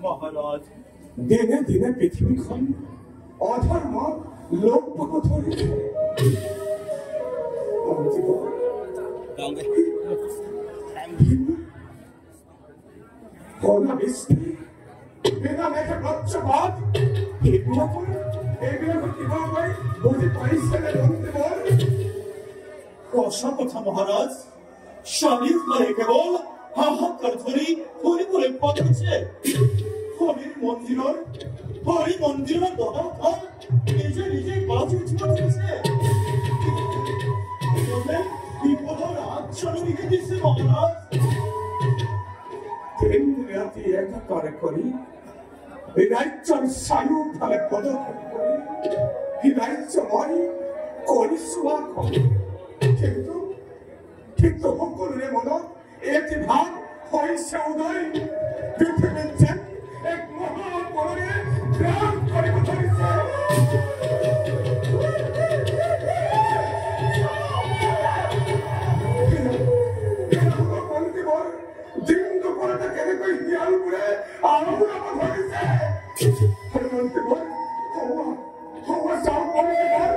মহারাজ দিনে দিনে পৃথিবীখন অধর্ম লোক ধরেছে কথা মহারাজ স্বামীর ঘরে কেবল হাহাকার ধরি হরি করে পাঠাচ্ছে হরির মন্দিরের দহা নিজে নিজে বাজে চলেছে বিপদর আচ্ছন্ন রেখে দিচ্ছে মহারাজ দিন রাতি একাকারে করি রাজ্যর সায়ু ফলে পদক্ষেপ করি রাজ্য মারি করি সুয়া করি কিন্তু সকলের মনত একটি ভাব হয়েছে উদয় পৃথিবীর যেন এক মহাপরে গ্রাম করিব ধরেছে দিন দুপুরটা কেনে কই হিয়াল করে আরো ধরেছে হনুমন্ত বল হওয়া যাও মন্ত্রী বল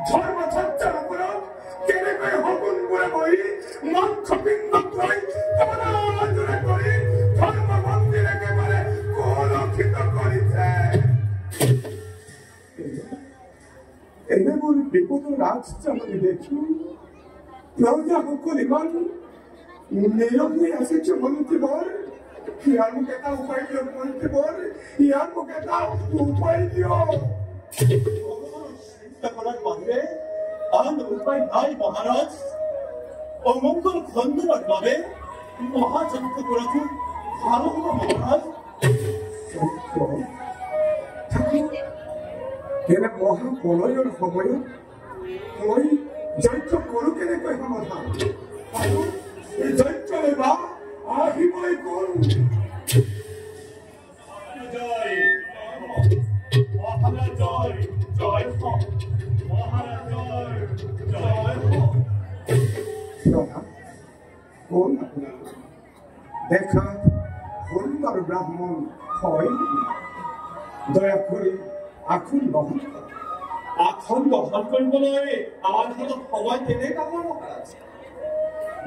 ধর্ম চর্চার উপরত কেনেকৈ সপোনবোৰে বহি মঞ্চ পিণ্ড লৈ তৰাজুৰে কৰি ধৰ্ম মন্দিৰ একেবাৰে কলুষিত কৰিছে। এনেবোৰ বিপদৰ ৰাজজাননী দেখি প্ৰজাসকল ইমান নীৰৱ হৈ আছে যে মন্ত্ৰী বৰ ইয়াৰ মোক এটা উপায় দিয়ক মন্ত্ৰী বৰ ইয়াৰ মোক এটা উপায় দিয়ক। কৰাৰ বাহিৰে আৰ উপায় নাই মহাৰাজ। অমঙ্গল খণ্ডনেৰ বাবে মহাযজ্ঞ কৰাটো ভালো হলো মহাৰাজ। এনে মহাপ্ৰলয়ৰ সময়ত মই যজ্ঞ কৰোঁ কেনেকৈ সমাধান আৰু এই যজ্ঞলৈ বা আহিবই কোন? জয় মহাৰাজ জয় জয় হোক মহাৰাজ জয় জয় হোক। কোন আপোনাৰ দেখাত সুন্দৰ ব্ৰাহ্মণ হয় দয়া কৰি আসন গ্ৰহণ আসন গ্ৰহণ কৰিবলৈ আমাৰ হাতত সময় তেনেকুৱা মহাৰাজ।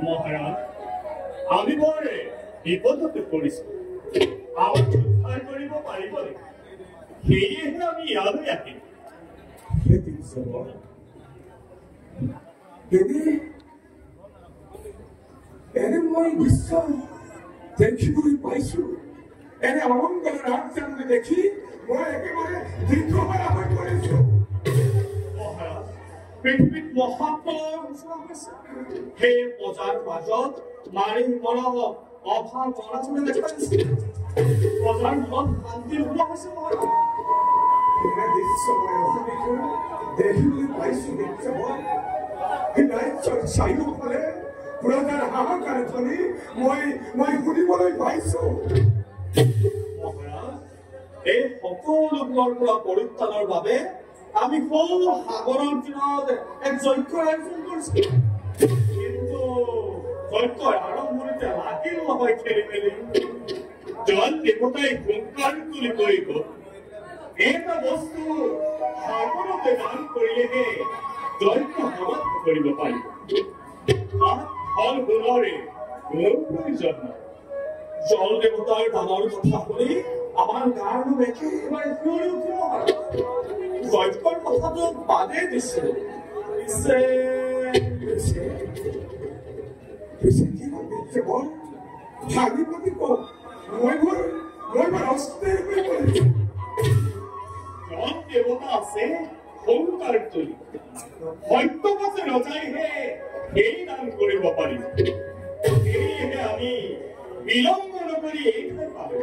মহাৰাজ আমি বৰ বিপদত পৰিছো, আমাক উদ্ধাৰ কৰিব পাৰিব নেকি? সেয়েহে আমি ইয়ালৈ আহিম। এনে মই নিশ্চয় দেখিবলৈ পাইছো। এনে অমংগল ৰাজজাননী দেখি মই একেবাৰে দীৰ্ঘমাৰা হৈ পৰিছো। মহাৰাজ পৃথিৱীত মহাপ্ৰলয়ৰ সূচনা হৈছে। সেই প্ৰজাৰ মাজত নাৰী মৰম অভাৱ অনাটনে দেখা দিছে। প্ৰজাৰ মনত শান্তি নোহোৱা হৈছে মহাৰাজ। এনে দৃশ্য মই অহনিকৈ দেখিবলৈ পাইছো। ৰাজ্যৰ চাৰিওফালে প্ৰজাৰ হাহাকাৰ ধ্বনি মই শুনিবলৈ পাইছো। মহাৰাজ এই সকলোবোৰৰ পৰা পৰিত্ৰাণৰ বাবে আমি সৰু সাগৰৰ তীৰত এক যজ্ঞৰ আয়োজন কৰিছো। কিন্তু যজ্ঞৰ আৰম্ভণিতে লাগিল নহয় খেলি মেলি। জল দেৱতাই হুংকাৰ তুলি কৈ গ'ল এটা বস্তু সাগৰতে দান কৰিলেহে যজ্ঞ সমাপ্ত কৰিব পাৰিব। তাত ফল গুণৰে কোনো প্ৰয়োজন নাই। জল দেৱতাৰ দানৰ কথা শুনি আমাৰ গাৰ নোম একেবাৰে শিয়ৰি উঠিব। যজ্ঞৰ কথাটো বাদেই দিছিলো। জন দেৱতা আছে সংকাৰ তুলি সত্যবাদী ৰজাইহে এই দান কৰিব পাৰিব। সেয়েহে আমি বিলম্ব নকৰি এই ঠাই পালো।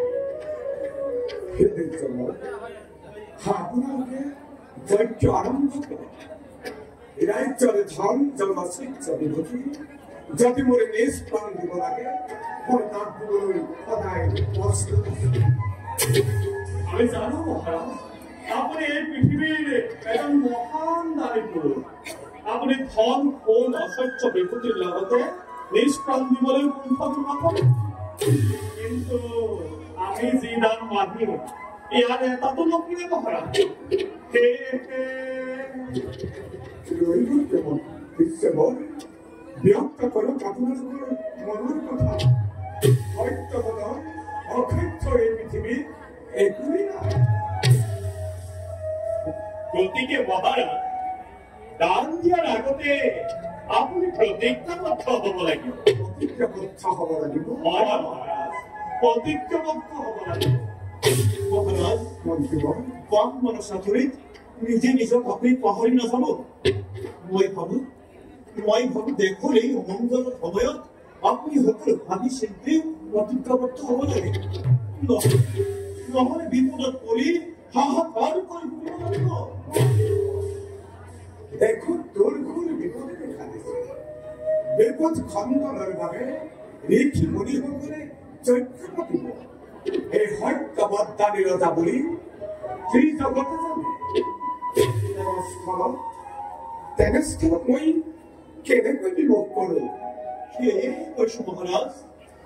আপোনালোকে যজ্ঞ আৰম্ভ কৰে। ৰাজ্যৰ ধন জনশিক্ষ বিভূতি যদি মোৰ নিজ প্ৰাণ দিব লাগে মই তাক দিবলৈ সদায় প্ৰস্তুত আছো। আমি জানো মহাৰাজ আপুনি এই পৃথিৱীৰ এজন মহান নাৰী পুৰুষ। আপুনি ধন সোণ ঐশ্বৰ্য বিভূতিৰ লগতে নিজ প্ৰাণ দিবলৈ কুণ্ঠাবোধ নকৰে। কিন্তু আমি যি দান মাগিম ইয়াৰ এটাতো নকৰে মহাৰাজ। ব্যক্ত কৰক আপোনালোকৰ মনৰ কথা। সত্যপদৰ অসত্য এই পৃথিৱীত একোৱেই নাই। গতিকে মহাৰাজ দান দিয়াৰ আগতে আপুনি প্ৰতিজ্ঞাবদ্ধ হ'ব লাগিব। প্ৰতিজ্ঞাবদ্ধ হ'ব লাগিব। মহাৰাজ প্ৰতিজ্ঞাবদ্ধ হ'ব লাগিব। মহাৰাজ মন্ত্ৰীবৰ্গ কম মনসাধুৰীত নিজে নিজক আপুনি পাহৰি নাযাব। মই ভাবো দেশৰ এই অমংগলৰ সময়ত আপুনি সকলো ভাবি চিন্তি প্ৰতিজ্ঞাবদ্ধ হ'ব লাগে। নহ'লে বিপদত পৰি হাহাকাৰ কৰি ফুৰিব লাগিব। দেখোন দুৰ্ঘুৰ বিপদে দেখা দিছে। বিপদ খণ্ডনৰ বাবে ঋষি মুনিসকলে যজ্ঞ পাতিব। এই সত্যবদ্ধানী ৰজা বুলি ত্ৰিজগতে জানে। তেনেস্থলত মই কেনেকৈ বিমোহ কৰোঁ? সেয়ে কৈছো মহাৰাজ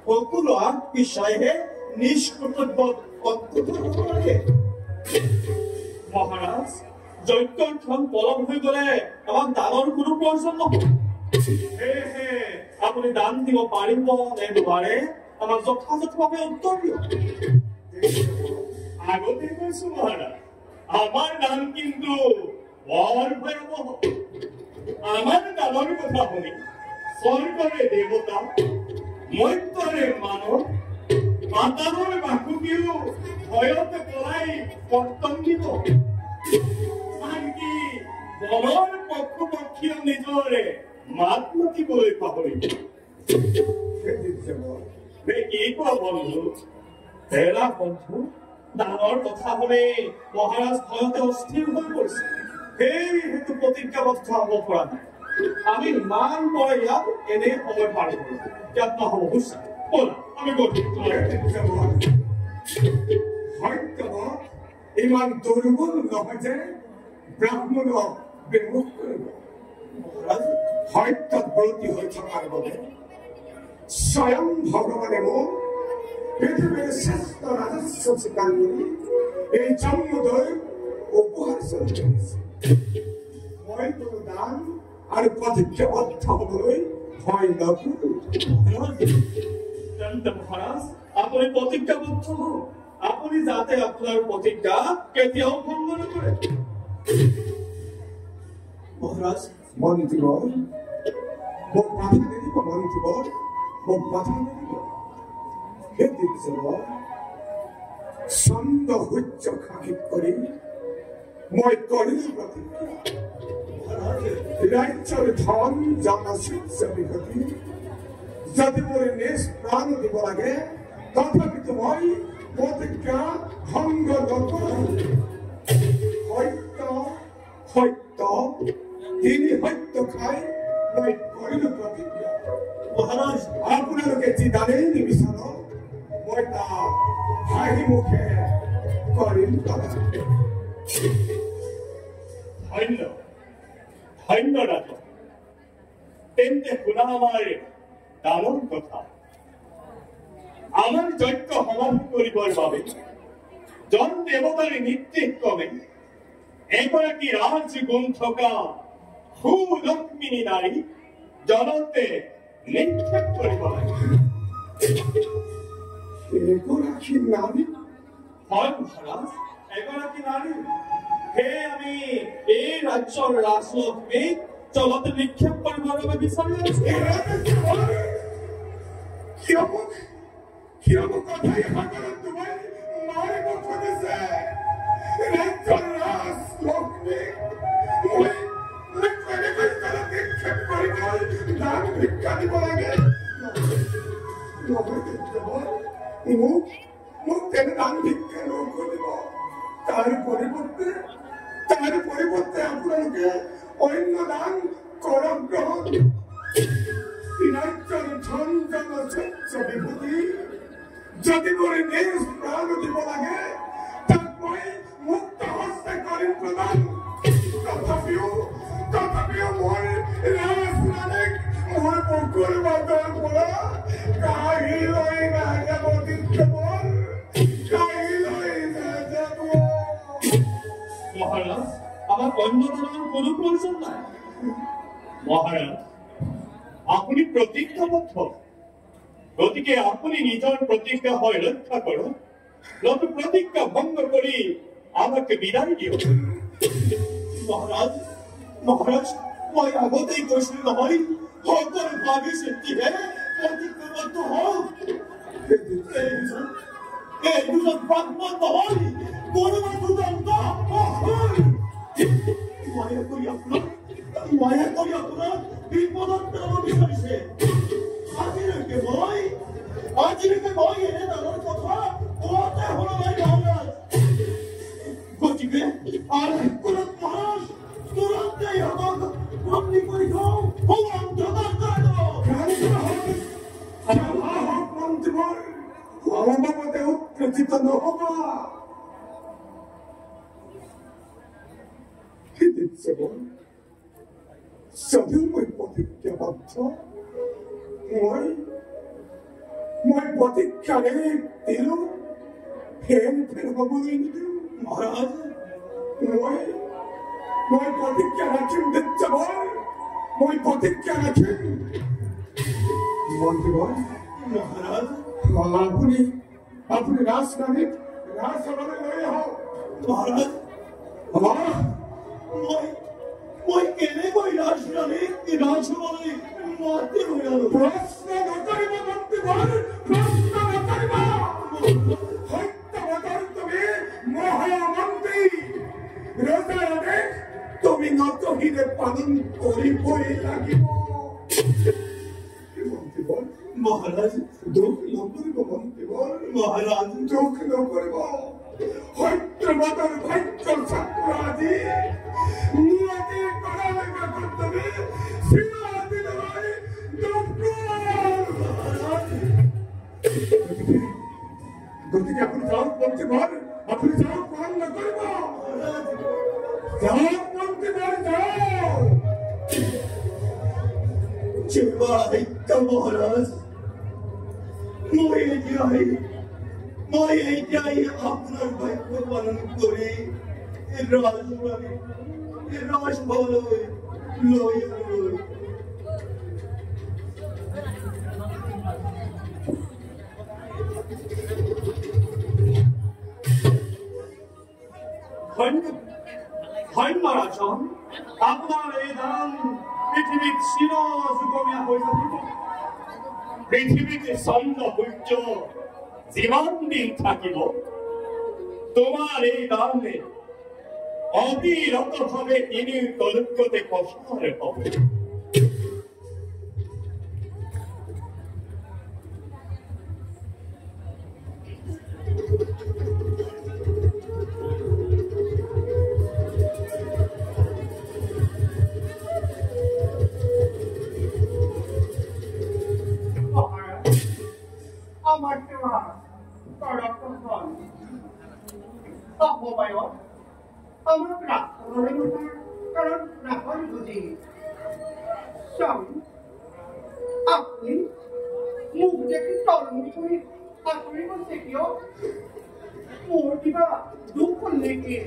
সকলো আগ পিছাইহে নিষ্কৰ্তব্য কৰ্তব্য হ'ব লাগে। মহাৰাজ যজ্ঞৰ ক্ষণ পলম হৈ গলে আমাক দানৰ কোনো প্ৰয়োজন নহয় সেয়েহে আপুনি দান দিব পাৰিব নে নোৱাৰে আমাক যথাযথভাৱে উত্তৰ দিয়ক আগতে কৈছো মহাৰাজ আমাৰ দান কিন্তু বৰ ভয়াবহ আমাৰ দানৰ কথা শুনি স্বৰ্গৰে দেৱতা মৈত্ৰৰে মানৱ পাতালৰ বাসুকীও ভয়তে পলাই পত্তন দিব আনকি বনৰ পশু পক্ষীও নিজৰে মাত মাতিবলৈ পাহৰিব কি কোৱা বন্ধু হেৰা বন্ধু দানৰ কথা শুনি মহাৰাজ ভয়তে অস্থিৰ হৈ পৰিছে সেইটো প্ৰতিজ্ঞাবদ্ধ হব পৰা নাই আমি ইমান পৰে ইয়াত এনেই সময় পাৰ কৰো ইয়াত নহব বুজিছা ব'লা আমি গৈ ইমান দুৰ্বল নহয় যে ব্ৰাহ্মণক বিমুখ কৰিব সত্যত ব্ৰতী হৈ থকাৰ বাবে স্বয়ং ভগৱানে মোক পৃথিৱীৰ শ্ৰেষ্ঠ ৰাজস্ব স্বীকাৰ কৰি এই জন্মোদয় উপহাৰ স্বৰূপ কৰিছে মই কোনো দান আৰু প্ৰতিজ্ঞাবদ্ধ হবলৈ ভয় নকৰো মহাৰাজ আপুনি প্ৰতিজ্ঞাবদ্ধ হওক আপুনি যাতে আপোনাৰ প্ৰতিজ্ঞা কেতিয়াও ভংগ নকৰে মহাৰাজ মন্ত্ৰীব মোক বাধা নিদিব মন্ত্ৰীব মোক বাধা নিদিব ছন্দ সূৰ্য সাক্ষী কৰি মই কৰিলো প্ৰতিজ্ঞা ৰাজ্যৰ ধন জনশিষ্য বিভূতি যদি মোৰ নিজ প্ৰাণ দিব লাগে তথাপিতো মই প্ৰতিজ্ঞা ভংগ নকৰো সত্য সত্য তিনি সত্য খাই মই কৰিলো প্ৰতিজ্ঞা মহাৰাজ আপোনালোকে যি দানেই নিবিচাৰক মই তাক হাঁহি মুখে কৰিম ধন্য ধন্য ৰাজা তেন্তে শুনা আমাৰ দানৰ কথা আমাৰ যজ্ঞ সমাধি কৰিবৰ বাবে জন দেৱতাৰ নিৰ্দেশ ক্ৰমে এগৰাকী ৰাজগুণ থকা সুলক্ষ্মিনী নাৰী জনতে নিক্ষেপ কৰিব লাগে এগৰাকী নাৰী হয় মহাৰাজ এগৰাকী নাৰী সেয়ে আমি এই ৰাজ্যৰ ৰাজলক্ষ্মীক জলতে নিক্ষেপ কৰিবৰ বাবে বিচাৰি আছো কিয় মোক কথাই সাগৰত ডুবাই মাৰিব খুজিছে ৰাজ্যৰ ৰাজলক্ষ্মীক মই কেনেকৈ জলত নিক্ষেপ কৰি গৈ দান ভিক্ষা দিব লাগে মোক তেনে দান ভিক্ষা নকৰিব তাৰ পৰিৱৰ্তে আপোনালোকে অন্য দান কৰক গ্ৰহণ ৰাজ্যৰ ধন জনশিষ্য বিভূতি যদি মোৰ নিজ প্ৰাণ দিব লাগে তাক মই মুক্ত হস্তে কৰিম প্ৰদান তথাপিও মোৰ ৰাজৰাণীক মোৰ বুকুৰ বাটৰ পৰা কাঢ়ি লৈ নাযাব মহাৰাজ আমাক অন্য দানৰ কোনো প্ৰয়োজন নাই মহাৰাজ আপুনি প্ৰতিজ্ঞাবদ্ধ গতিকে আপুনি নিজৰ প্ৰতিজ্ঞা হৈ ৰক্ষা কৰক নতু প্ৰতিজ্ঞা ভংগ কৰি আমাকে বিদায় দিয়ক মহাৰাজ মহাৰাজ মই আগতেই কৈছিলো নহয় সকলো ভাবি চিন্তিহে প্ৰতিজ্ঞাবদ্ধ হওক এই দুজন ব্ৰাহ্মণ নহয় কোনোবা দুদন্ত মায়া কৰি আপোনাক বিপদত পেলাব বিচাৰিছে আজিলৈকে মই এনে ডাঙৰ কথা কোৱাতে শুনা নাই মহাৰাজ গতিকে আৰু মহাৰাজ তুৰন্তে ইহঁতক বন্দী কৰি থওঁ মন্ত্ৰীবৰ উৎপ্ৰেজিত নহবা যদিও মই প্ৰতিজ্ঞাবদ্ধ মই প্ৰতিজ্ঞাৰে দিলো ফেৰ হ'বলৈ নিদিওঁ মহাৰাজ মই প্ৰতিজ্ঞা ৰাখিম দেৱৰ, মই প্ৰতিজ্ঞা ৰাখিম। মন্ত্ৰীবৰ মহাৰাজ, আপুনি ৰাজধানীত ৰাজসভালৈ লৈ আহক। মহাৰাজ, মই কেনেকৈ ৰাজসভালৈ মাতি লৈ আনো? প্ৰশ্ন নকৰিব মন্ত্ৰীবৰ, প্ৰশ্ন নকৰিব। সত্যবাদৰ তুমি মহামন্ত্ৰী, ৰজাৰ আদেশ তুমি নতহিৰে পালন কৰিবই লাগিব। মন্ত্ৰীবৰ মহাৰাজ, দুখ নকৰিব মন্ত্ৰীবৰ, মহাৰাজ, দুখ নকৰিব। সত্যবাদৰ ভাগ্যৰ ছাত্ৰ আজি নিয়তি কৰালৈকে তুমি শ্ৰীমতী নহয় গতিকে আপুনি যাওক মন্ত্ৰীবৰ, আপুনি যাওক, পালন নকৰিব। যাওক মন্ত্ৰীবৰ, যাওক। মহারাজ, মই এতিয়াই আপনার বাক্য পালন করে রাজভবনলৈ লৈ আনিবলৈ। ধন্যবাদ আপনার এই দান পৃথিবীত চির যুগমীয়া হৈ থাকিব। পৃথিবীতে চন্দ্র সূর্য জীবন দিন থাকিব, তোমার এই দানে অবিরত ভাবে তিনি কলুকতে প্রসার হবে। আমার সেবা করক্ষণ অপবায় আমার প্রার্থনার কারণ রাখন বুঝি। স্বামী, আপনি মুখ দেখে তরুণ করে আপনি বলছে কেউ মোর কিবা দুঃখ লেগে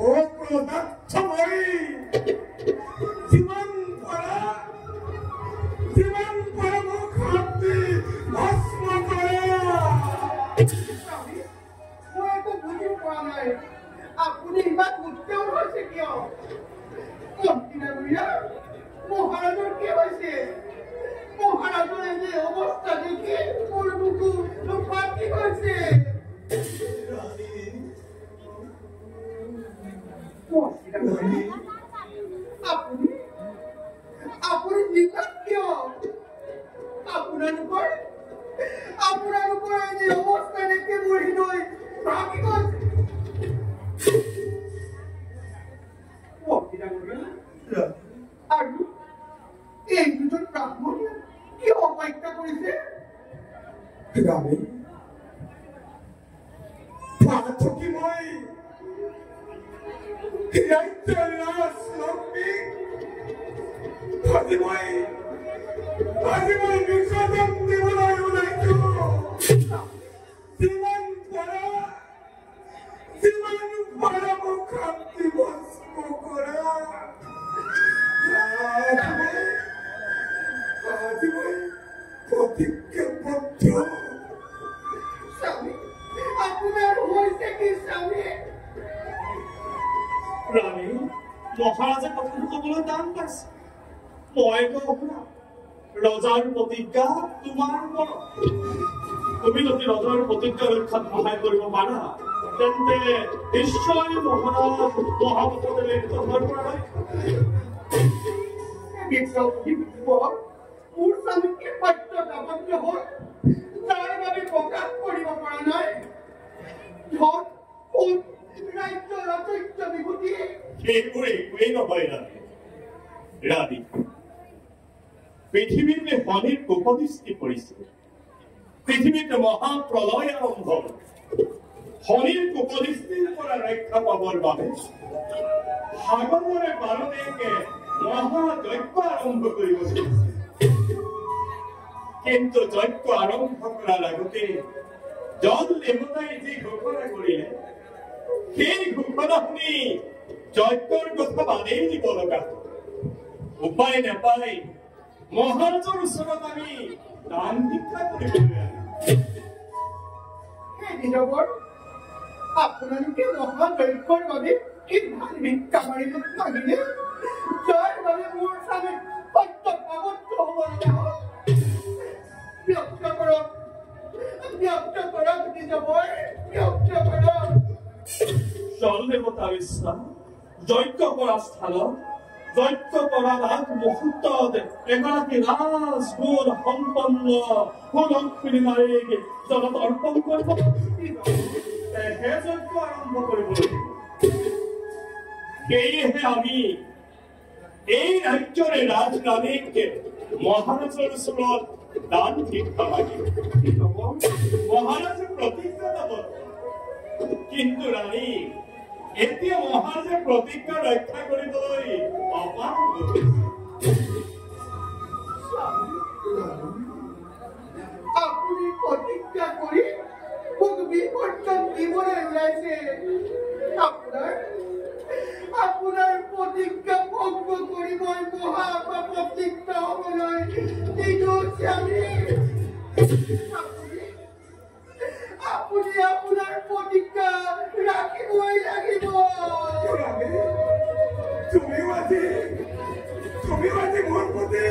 ও প্রদক্ষময়ী, জীবন ভরা মুখ হাতে ভস্ম করে। স্বামী, মই একো বুঝি পোৱা নাই আপুনি ইমান উত্তেও হৈছে কিয়? মন্ত্ৰীণা মহাৰাজৰ কি হৈছে? মহাৰাজৰ এনে অৱস্থা দেখি মোৰ বুকু ফাটি গৈছে। আপুনি নিশাত কিয়? আপোনালোকৰ এনে অৱস্থা দেখি মোৰ হৃদয় ভাগি গৈছে। আৰু এই দুজন ব্ৰাহ্মণে কিয় অপেক্ষা কৰিছে? ৰামে পাৰ্থকী মই ৰাজ্যৰ ৰাজলক্ষ্মীক আজি মই বিসৰ্জন দিবলৈ ওলাইছো। যিমান পাৰা মোক শান্তি ভস্ম কৰা। আজি মই প্ৰতিজ্ঞাবদ্ধ। স্বামী, আপোনাৰ হৈছে কি স্বামী? ৰাণী, মহাৰাজে কথাটো কবলৈ টান পাইছে। মই কওঁ ৰজাৰ প্ৰতিজ্ঞা তোমাৰ ওপৰত। তুমি যদি ৰজাৰ প্ৰতিজ্ঞা ৰক্ষাত সহায় কৰিব পাৰা তেন্তে নিশ্চয় মহাৰাজ মহাপদে গ্ৰহণ কৰা হয়। মোৰ স্বামীকে সত্য দাবদ্ধ হ'ল, যাৰ বাবে প্ৰকাশ কৰিব পৰা নাই। ৰাজ্যৰ অচৈত্য বিভূতি সেইবোৰ একোৱেই নহয় ৰাণী। ৰাণী, পৃথিৱীতে শনিৰ কুপদৃষ্টি পৰিছে। পৃথিৱীত মহাপ্ৰলয় আৰম্ভ হ'ল। শনিৰ কুপদৃষ্টিৰ পৰা ৰক্ষা পাবৰ বাবে সাগৰৰে পাৰলৈকে মহাযজ্ঞ আৰম্ভ কৰিব খুজিছে। কিন্তু যজ্ঞ আৰম্ভ কৰাৰ আগতে জল দেৱতাই যি ঘোষণা কৰিলে সেই ঘোষণা শুনি যজ্ঞৰ কথা বাদেই দিব লগা উপায় নাপাই মহাৰাজৰ ওচৰত আমি দান ভিক্ষা কৰিবলৈ আপোনালোকে মহাযজ্ঞৰ বাবে কি দান ভিক্ষা মাৰিব লাগিলে যাৰ বাবে মোৰ স্বামী সত্যভাৱত হ'ব লগা হ'ল ব্যক্ত কৰক নিজবৰ ব্যক্ত কৰক জল দেৱতাৰ ইচ্ছা যজ্ঞ কৰা স্থানত যজ্ঞ কৰা লাভ মুহূৰ্তত এগৰাকী ৰাজগুণ সম্পন্ন সুলক্ষিণী নাৰীক জলত অৰ্পণ কৰিব তেহে যজ্ঞ আৰম্ভ কৰিব লাগিব সেয়েহে আমি এই ৰাজ্যৰে ৰাজৰাণীক মহাৰাজৰ ওচৰত দান ভিক্ষা মাগিম মহাৰাজে প্ৰতিজ্ঞা ল'ব কিন্তু ৰাণী এতিয়া মহাৰাজে প্ৰতিজ্ঞা ৰক্ষা কৰিবলৈ অপাৰ আপুনি প্ৰতিজ্ঞা কৰি মোক বিপৰ্যন দিবলৈ ওলাইছে আপোনাৰ প্ৰতিজ্ঞা ভংগ কৰি মই মহাপ্ৰতিজ্ঞ হ'বলৈ নিদিওঁছে আপুনি আপোনাৰ প্ৰতিজ্ঞা ৰাখিবই লাগিব তুমিও আজি মোৰ প্ৰতি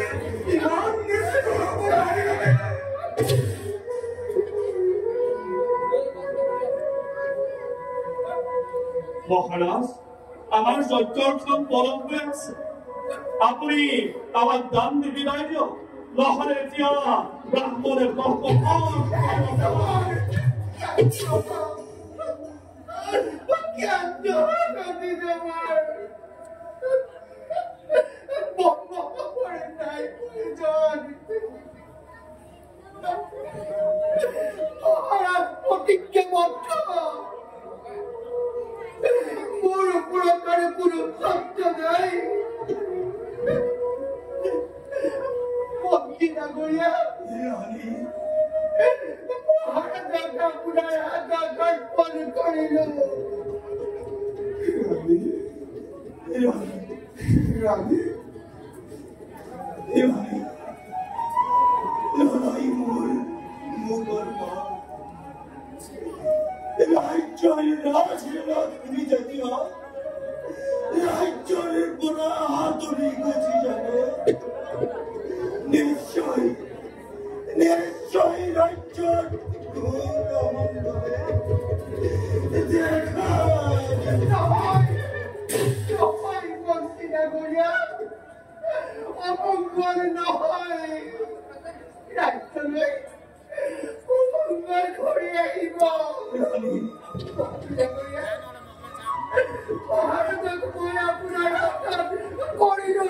ইমান নিষ্ঠুৰ হ'ব নোৱাৰিলে মহাৰাজ আমাৰ যজ্ঞৰ কাম পলম হৈ আছে আপুনি আমাক দান দি বিদায় দিয়ক নহ'লে এতিয়া ব্ৰাহ্মণে প্ৰতিজ্ঞাবদ্ধ মোৰ ওপৰত আৰু কোনো সত্য নাই মন্ত্ৰী ডাঙৰীয়া মহাৰাজাক আপোনাৰ হাতত অৰ্পণ কৰিলো নিশ্চয় ৰাজ্যৰ মন্ত্ৰী ডাঙৰীয়া অমংগল নহয় ৰাজ্যলৈ মংগল ঘূৰি আহিব মহাৰাজক মই আপোনাৰ হাতত কৰিলো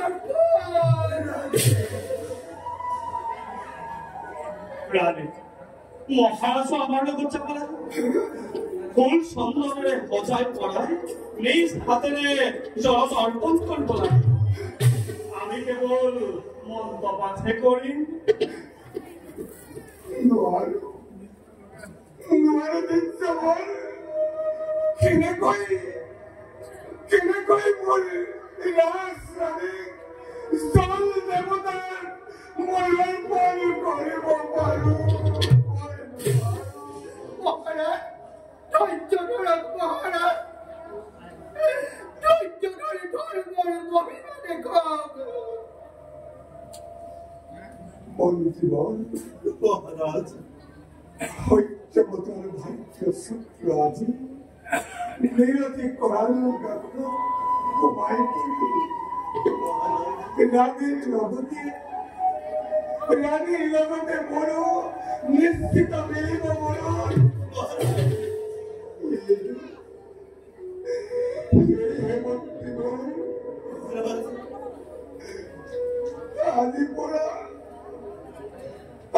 ৰাণী মহাৰাজ আমাৰ লগত যাব লাগে ফুল চন্দনেৰে সজাই পৰাই নিজ হাতেৰে জলত অৰ্পণ কৰিব লাগে আমি কেৱল মন্ত্ৰপাঠহে কৰিম কেনেকৈ মোৰ ৰাজৰাণীক জল দেৱতাৰ মূল্যায়ন কৰিব পাৰো মহাৰাজ ধৈৰ্য ধৰক মহাৰাজ ধৈৰ্য ধৰি ধৰ্মৰ মহিমা দেখক মন্ত্ৰীবল মহাৰাজ সত্যৱতাৰ ভাগ্য সূত্ৰ আজি নিৰতি কৰাৰ গাঁত সোমাই পৰি ৰাণীৰ লগতে মোৰো নিশ্চিত মিলিব মনত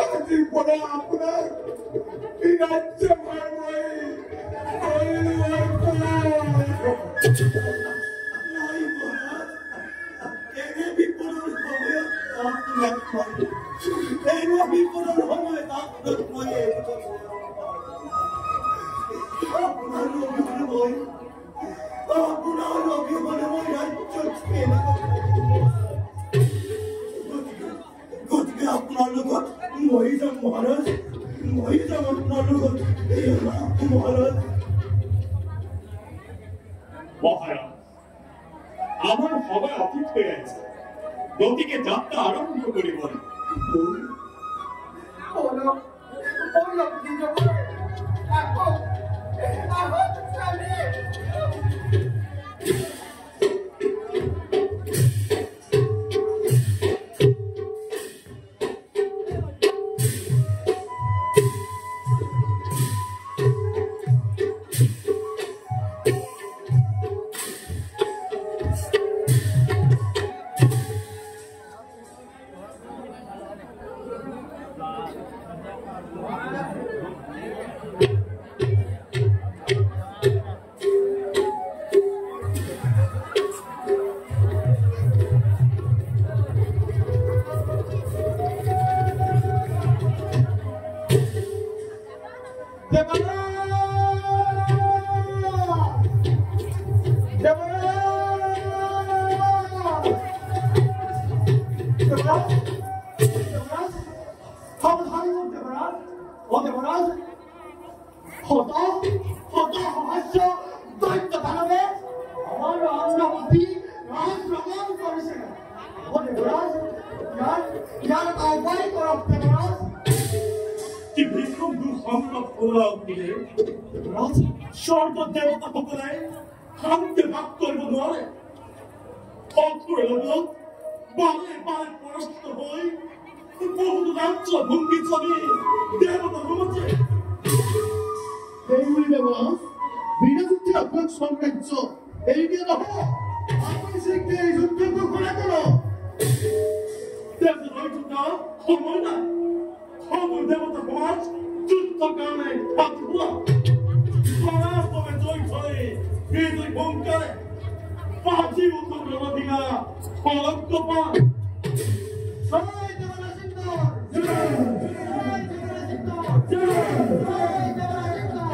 আজিৰ পৰা আপোনাৰ ৰাজ্যভাৰ মই বিপদৰ সময়ত গতিকে আপোনাৰ লগত মই যাম মহাৰাজ, মই যাম আপোনাৰ লগত মহাৰাজ। মহারাজ, আমার সবাই অতীত হয়ে আছে, গতিকে যাত্রা আরম্ভ করিব। স্বর্গদেবতা সকলে শান্তি ভাগ করব নয়, ঠকুর লোক বালে বালে পরাস্ত হই বহু রাজ্য ভঙ্গি ছবি দেবতা রয়েছে। এইগুলি দেবরাজ বিনাযুদ্ধে আপনার সাম্রাজ্য এইটা দেখো, আপনি শিখতে এই যুদ্ধ করে করো। দেবতা রয়েছে সময় না, ঠকুর দেবতা সমাজ যুদ্ধ কারণে হাতুয়া পরাস্তমে জয় ছয় বিজয় বঙ্কারে পাঁচি উত্তর নদীরা ফলক পান। জয় দেবরাজেন্দ্র, জয় দেবরাজেন্দ্র, জয় দেবরাজেন্দ্র।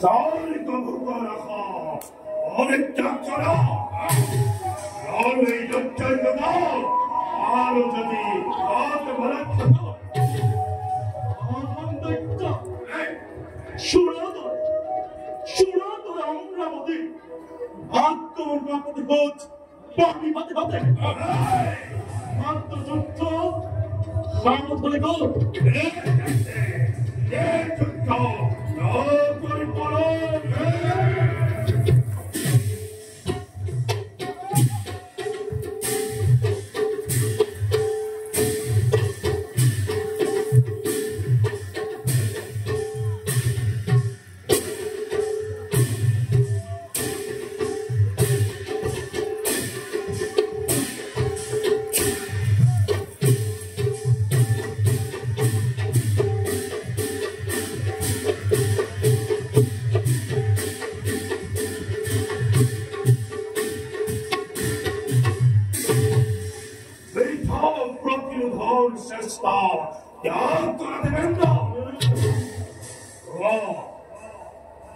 সারিকা ভগবান রাখা অনেক চাকরা এই লোকটার কথা আরো যদি অমরাবতী আক্রমণ প্রাপ্তি বোধ পানি পাতে পাতে আত্মযুদ্ধ সামর্থ্য গোল যুদ্ধ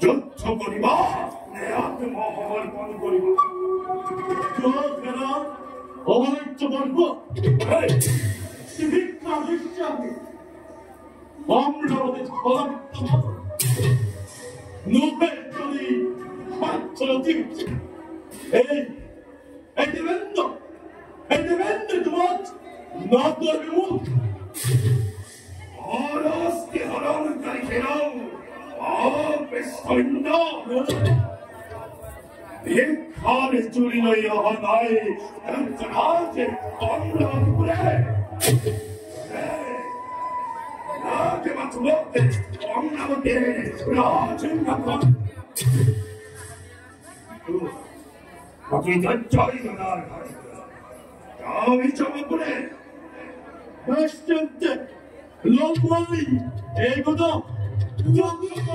যুদ্ধ করিবা আত্মসমর্পণ করিব অবৈধ বর্গ ভিক্ষা দৃষ্টি অমরাবতী নোবেল যদি এই দেবেন্দ্র তোমার নগর বিমুখ অরস্তি হরণকারী খেলাও ভিক্ষার চুরি লইয়া হয় রাজে অমরাবতীপুরে অমরাবতী রাজেন্দ্র আমি চমকপুরে লোকমাই এই কথা দেখা